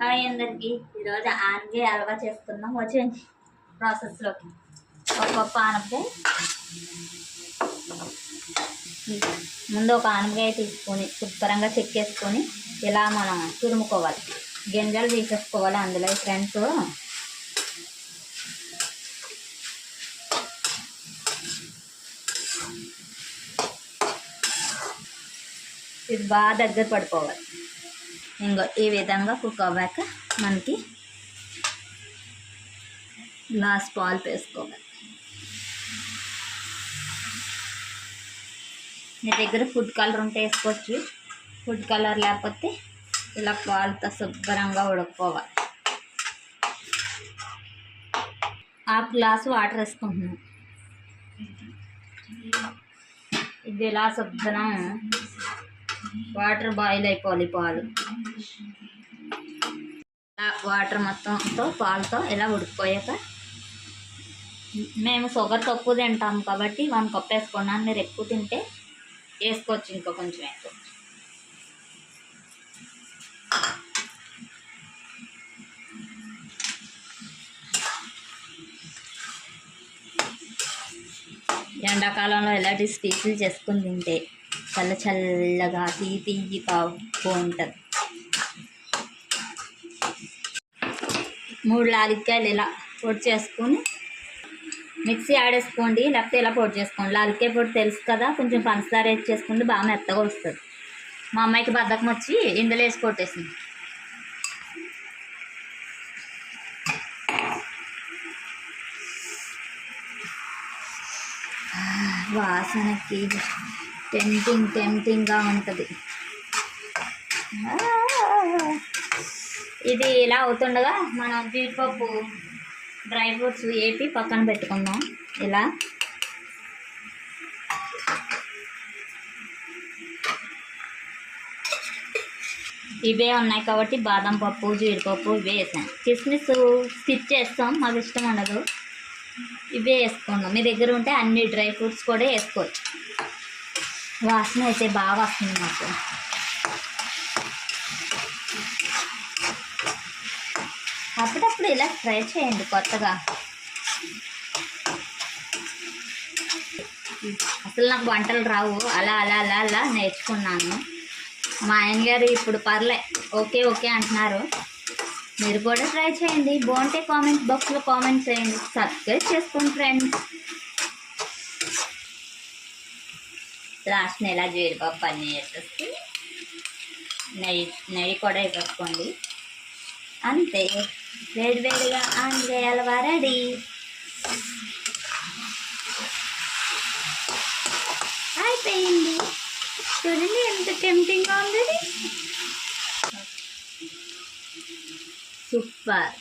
Hi అందరికి, ఈరోజు ఆనపకాయ హల్వా చేసుకుందాం. వచ్చేయండి ప్రాసెస్లోకి. ఒక కప్పు ఆనపకాయ, ముందు ఒక ఆనపకాయ తీసుకొని శుభ్రంగా చెక్కేసుకొని ఇలా మనం తురుముకోవాలి. గింజలు తీసేసుకోవాలి అందులో. ఫ్రెండ్స్, ఇది బాగా దగ్గర పడిపోవాలి. ఇంకో ఈ విధంగా కుక్ అవ్వాక మనకి గ్లాస్ పాలు వేసుకోవాలి. మీ దగ్గర ఫుడ్ కలర్ ఉంటే వేసుకోవచ్చు. ఫుడ్ కలర్ లేకపోతే ఇలా పాలతో శుభ్రంగా ఉడకపోవాలి. హాఫ్ గ్లాసు వాటర్ వేసుకుంటున్నాం. ఇది ఇలా శుభ్రం వాటర్ బాయిల్ అయిపోవాలి. పాలు వాటర్ మొత్తంతో పాలతో ఇలా ఉడికిపోయాక, మేము షుగర్ తక్కువ తింటాము కాబట్టి 1 కప్ వేసుకున్నాను. మీరు ఎక్కువ తింటే వేసుకోవచ్చు, ఇంకో కొంచెం వేసుకోవచ్చు. ఎండాకాలంలో ఇలాంటి స్వీట్లు చేసుకుని తింటే చల్ల చల్లగా తీయి బాగుంటుంది. 3 లాలిక్కాయలు ఇలా పొడి చేసుకొని మిక్సీ ఆడేసుకోండి, లేకపోతే ఇలా పొడి చేసుకోండి. లాలిక్కాయ పొడి తెలుసు కదా, కొంచెం పంచదార వేసి చేసుకుంటే బాగా మెత్తగా వస్తుంది. మా అమ్మాయికి బద్ధకం వచ్చి ఇందులో వేసి కొట్టేసింది. వాసనకి టెంప్టింగ్గా ఉంటుంది. ఇది ఇలా అవుతుండగా మనం జీడిపప్పు డ్రై ఫ్రూట్స్ వేపి పక్కన పెట్టుకుందాం. ఇలా ఇవే ఉన్నాయి కాబట్టి బాదం పప్పు, జీడిపప్పు ఇవే వేసాను. కిస్మిస్ స్కిప్ చేస్తాం, మాకు ఇష్టం ఉండదు. ఇవే వేసుకున్నాం. మీ దగ్గర ఉంటే అన్ని డ్రై ఫ్రూట్స్ కూడా వేసుకోవచ్చు. వాసన అయితే బాగా వస్తుంది మాకు. అప్పుడప్పుడు ఇలా ట్రై చేయండి కొత్తగా. అసలు నాకు వంటలు రావు, అలా అలా అలా అలా నేర్చుకున్నాను. మా ఆయన గారు ఇప్పుడు పర్లే ఓకే ఓకే అంటున్నారు. మీరు కూడా ట్రై చేయండి. బాగుంటే కామెంట్ బాక్స్లో కామెంట్ చేయండి. సబ్స్క్రైబ్ చేసుకోండి ఫ్రెండ్స్. లాస్ట్ ఇలా జీడిపప్పు అన్నీ వేసేసి నెయ్యి కూడా వేసుకోండి. అంతే, వేడివేడిగా ఆనపకాయ హల్వా రెడీ. అయిపోయింది. చూడండి ఎంత టెంప్టింగ్గా ఉంది. సూపర్.